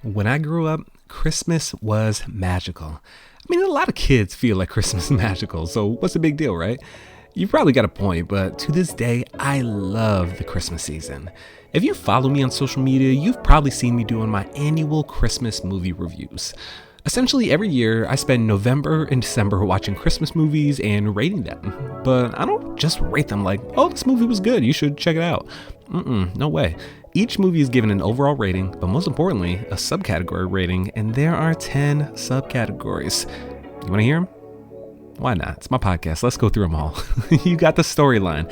When I grew up, Christmas was magical. I mean, a lot of kids feel like Christmas is magical, so what's the big deal, right? You've probably got a point, but to this day, I love the Christmas season. If you follow me on social media, you've probably seen me doing my annual Christmas movie reviews. Essentially, every year, I spend November and December watching Christmas movies and rating them. But I don't just rate them like, oh, this movie was good, you should check it out. No way. Each movie is given an overall rating, but most importantly, a subcategory rating, and there are 10 subcategories. You want to hear them? Why not? It's my podcast. Let's go through them all. You got the storyline.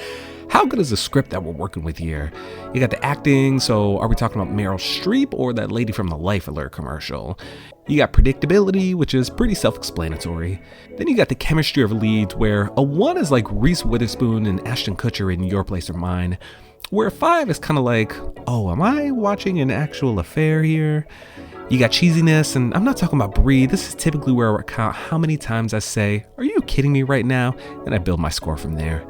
How good is the script that we're working with here? You got the acting, so are we talking about Meryl Streep or that lady from the Life Alert commercial? You got predictability, which is pretty self-explanatory. Then you got the chemistry of leads, where a 1 is like Reese Witherspoon and Ashton Kutcher in Your Place or Mine, where a 5 is kind of like, oh, am I watching an actual affair here? You got cheesiness, and I'm not talking about Brie. This is typically where I count how many times I say, are you kidding me right now? And I build my score from there.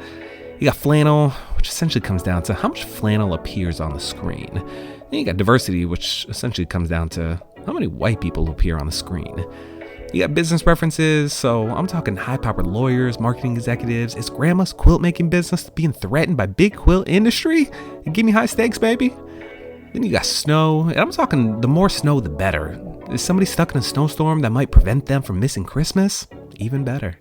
You got flannel, which essentially comes down to how much flannel appears on the screen. Then you got diversity, which essentially comes down to how many white people appear on the screen. You got business references, so I'm talking high-powered lawyers, marketing executives. Is grandma's quilt-making business being threatened by big quilt industry? And give me high stakes, baby. Then you got snow, and I'm talking the more snow, the better. Is somebody stuck in a snowstorm that might prevent them from missing Christmas? Even better.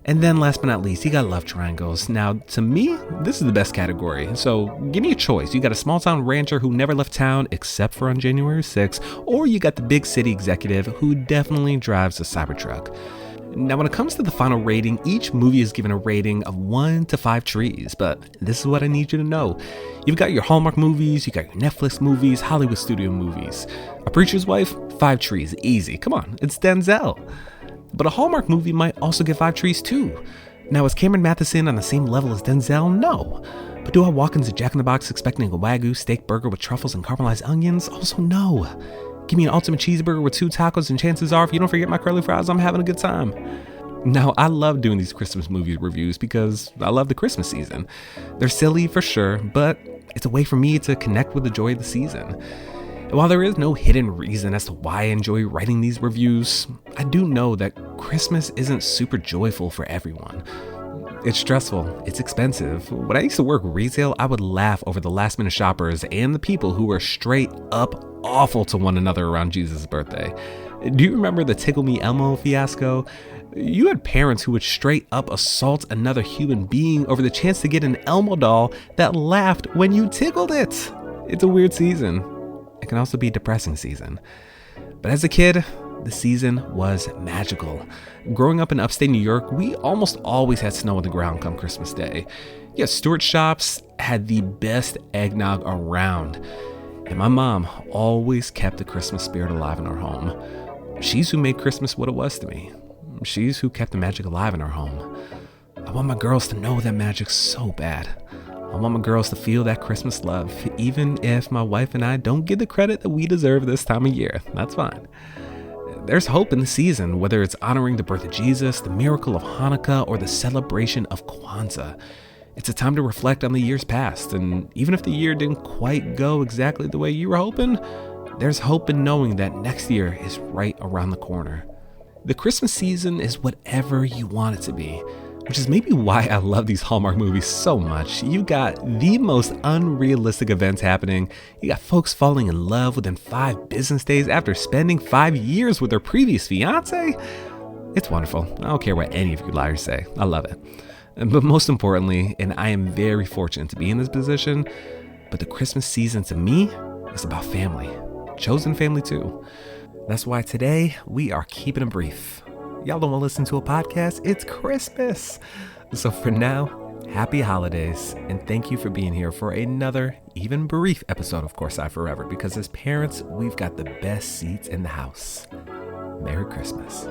And then last but not least, you got love triangles. Now, to me, this is the best category. So give me a choice. You got a small town rancher who never left town except for on January 6th, or you got the big city executive who definitely drives a Cybertruck. Now, when it comes to the final rating, each movie is given a rating of 1 to 5 trees, but this is what I need you to know. You've got your Hallmark movies, you got your Netflix movies, Hollywood studio movies. A Preacher's Wife, 5 trees, easy. Come on, it's Denzel. But a Hallmark movie might also get 5 trees too. Now, is Cameron Matheson on the same level as Denzel? No. But do I walk into Jack in the Box expecting a Wagyu steak burger with truffles and caramelized onions? Also no. Give me an ultimate cheeseburger with 2 tacos, and chances are, if you don't forget my curly fries, I'm having a good time. Now, I love doing these Christmas movie reviews because I love the Christmas season. They're silly for sure, but it's a way for me to connect with the joy of the season. And while there is no hidden reason as to why I enjoy writing these reviews, I do know that Christmas isn't super joyful for everyone. It's stressful, it's expensive. When I used to work retail, I would laugh over the last minute shoppers and the people who were straight up awful to one another around Jesus' birthday. Do you remember the Tickle Me Elmo fiasco? You had parents who would straight up assault another human being over the chance to get an Elmo doll that laughed when you tickled it. It's a weird season. It can also be a depressing season. But as a kid, the season was magical. Growing up in upstate New York, we almost always had snow on the ground come Christmas Day. Yeah, Stewart Shops had the best eggnog around. And my mom always kept the Christmas spirit alive in our home. She's who made Christmas what it was to me. She's who kept the magic alive in our home. I want my girls to know that magic so bad. I want my girls to feel that Christmas love, even if my wife and I don't get the credit that we deserve this time of year. That's fine. There's hope in the season, whether it's honoring the birth of Jesus, the miracle of Hannakah, or the celebration of Kwanza. It's a time to reflect on the years past, and even if the year didn't quite go exactly the way you were hoping, there's hope in knowing that next year is right around the corner. The Christmas season is whatever you want it to be, which is maybe why I love these Hallmark movies so much. You got the most unrealistic events happening. You got folks falling in love within 5 business days after spending 5 years with their previous fiance. It's wonderful. I don't care what any of you liars say. I love it. But most importantly, and I am very fortunate to be in this position, but the Christmas season to me is about family. Chosen family too. That's why today we are keeping it brief. Y'all don't want to listen to a podcast? It's Christmas. So for now, happy holidays, and thank you for being here for another, even brief episode of Courtside Forever, because as parents, we've got the best seats in the house. Merry Christmas.